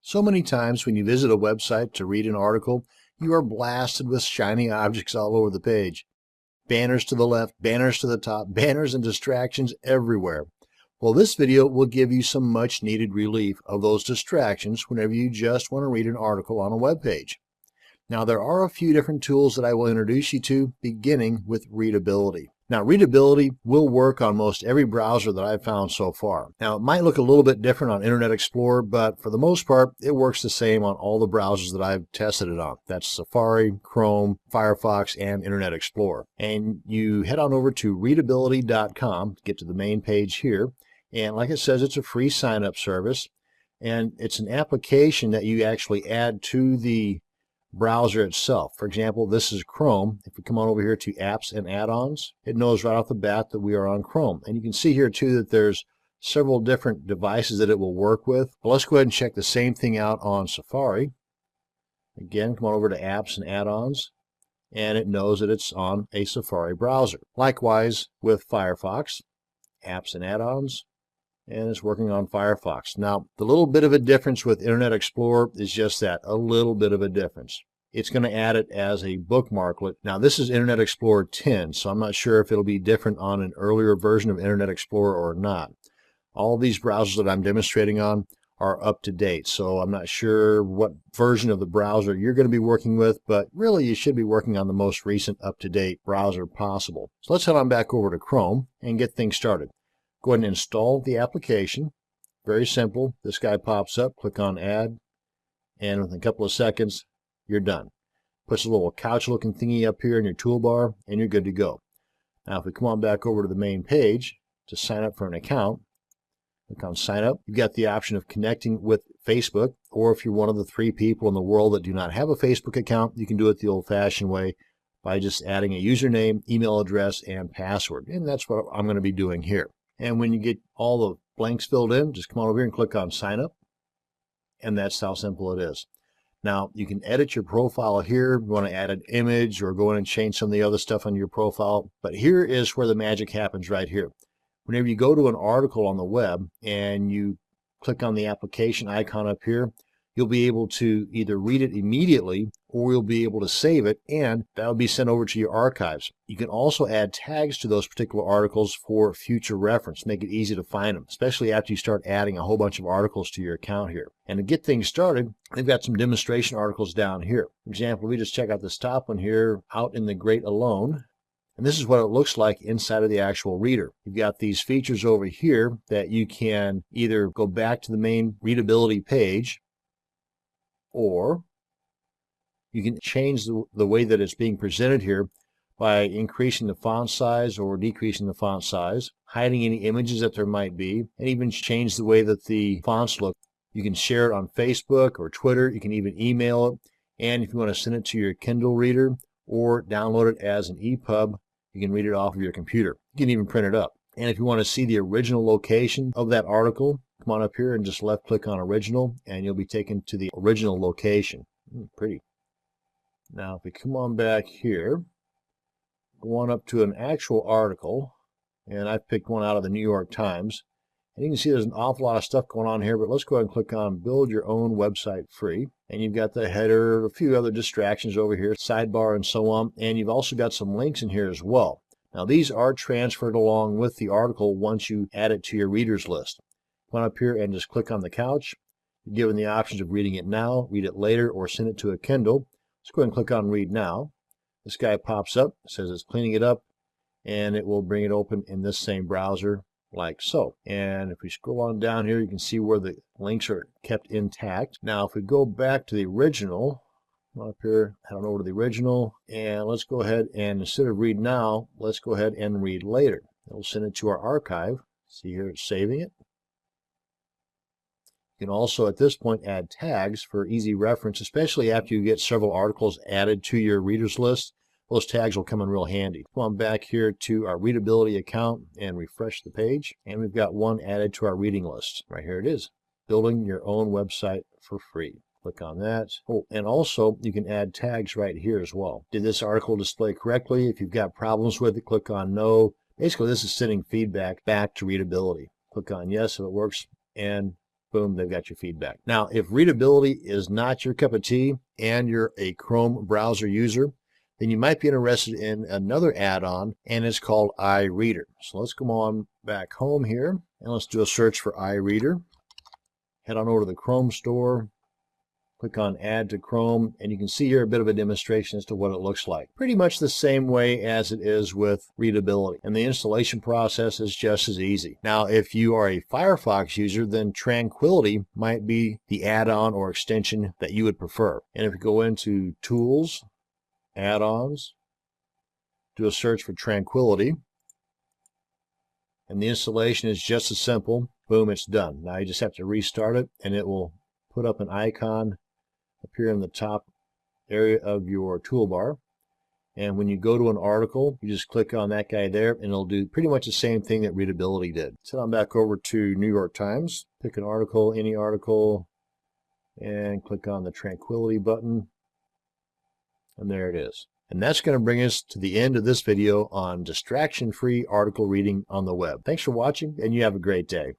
So many times when you visit a website to read an article, you are blasted with shiny objects all over the page. Banners to the left, banners to the top, banners and distractions everywhere. Well, this video will give you some much needed relief of those distractions whenever you just want to read an article on a web page. Now, there are a few different tools that I will introduce you to, beginning with Readability. Now, Readability will work on most every browser that I've found so far. Now, it might look a little bit different on Internet Explorer, but for the most part, it works the same on all the browsers that I've tested it on. That's Safari, Chrome, Firefox, and Internet Explorer. And you head on over to readability.com to get to the main page here. And like it says, it's a free sign-up service. And it's an application that you actually add to the browser itself. For example, this is Chrome. If we come on over here to apps and add-ons, it knows right off the bat that we are on Chrome. And you can see here too that there's several different devices that it will work with. But let's go ahead and check the same thing out on Safari. Again, come on over to apps and add-ons, and it knows that it's on a Safari browser. Likewise with Firefox, apps and add-ons, and it's working on Firefox. Now, the little bit of a difference with Internet Explorer is just that, a little bit of a difference. It's going to add it as a bookmarklet. Now, this is Internet Explorer 10, so I'm not sure if it'll be different on an earlier version of Internet Explorer or not. All of these browsers that I'm demonstrating on are up to date, so I'm not sure what version of the browser you're going to be working with, but really you should be working on the most recent up-to-date browser possible. So let's head on back over to Chrome and get things started. Go ahead and install the application. Very simple. This guy pops up, click on add, and within a couple of seconds, you're done. Puts a little couch looking thingy up here in your toolbar, and you're good to go. Now if we come on back over to the main page to sign up for an account, click on sign up. You've got the option of connecting with Facebook, or if you're one of the 3 people in the world that do not have a Facebook account, you can do it the old-fashioned way by just adding a username, email address, and password. And that's what I'm going to be doing here. And when you get all the blanks filled in, just come on over here and click on sign up. And that's how simple it is. Now, you can edit your profile here. You want to add an image or go in and change some of the other stuff on your profile. But here is where the magic happens right here. Whenever you go to an article on the web and you click on the application icon up here, you'll be able to either read it immediately or you'll be able to save it, and that will be sent over to your archives. You can also add tags to those particular articles for future reference, make it easy to find them, especially after you start adding a whole bunch of articles to your account here. And to get things started, they've got some demonstration articles down here. For example, we just check out this top one here, Out in the Great Alone. And this is what it looks like inside of the actual reader. You've got these features over here that you can either go back to the main readability page, or you can change the way that it's being presented here by increasing the font size or decreasing the font size, hiding any images that there might be, and even change the way that the fonts look. You can share it on Facebook or Twitter. You can even email it. And if you want to send it to your Kindle reader or download it as an EPUB, you can read it off of your computer. You can even print it up. And if you want to see the original location of that article, come on up here and just left click on original, and you'll be taken to the original location. Pretty. Now if we come on back here, go on up to an actual article, and I've picked one out of the New York Times, and you can see there's an awful lot of stuff going on here, but let's go ahead and click on build your own website free, and you've got the header, a few other distractions over here, sidebar and so on, and you've also got some links in here as well. Now these are transferred along with the article once you add it to your readers list. Come on up here and just click on the couch. You're given the options of reading it now, read it later, or send it to a Kindle. Let's go ahead and click on read now. This guy pops up, says it's cleaning it up, and it will bring it open in this same browser like so. And if we scroll on down here, you can see where the links are kept intact. Now if we go back to the original, up here, head on over to the original, and let's go ahead and instead of read now, let's go ahead and read later. We'll send it to our archive. See here, it's saving it. You can also at this point add tags for easy reference, especially after you get several articles added to your readers list. Those tags will come in real handy. Come on back here to our Readability account and refresh the page, and we've got one added to our reading list. Right here it is, building your own website for free. Click on that. Oh, and also you can add tags right here as well. Did this article display correctly? If you've got problems with it, click on no. Basically, this is sending feedback back to Readability. Click on yes if it works, and Boom, they've got your feedback. Now, if readability is not your cup of tea and you're a Chrome browser user, then you might be interested in another add-on, and it's called iReader. So let's come on back home here, and let's do a search for iReader. Head on over to the Chrome store, click on Add to Chrome, and you can see here a bit of a demonstration as to what it looks like. Pretty much the same way as it is with readability, and the installation process is just as easy. Now, if you are a Firefox user, then Tranquility might be the add-on or extension that you would prefer. And if you go into Tools, Add-ons, do a search for Tranquility, and the installation is just as simple. Boom, it's done. Now you just have to restart it, and it will put up an icon appear in the top area of your toolbar. And when you go to an article, you just click on that guy there, and it'll do pretty much the same thing that readability did. So I'm back over to New York Times, pick an article, any article, and click on the Tranquility button, and there it is. And that's going to bring us to the end of this video on distraction-free article reading on the web. Thanks for watching, and you have a great day.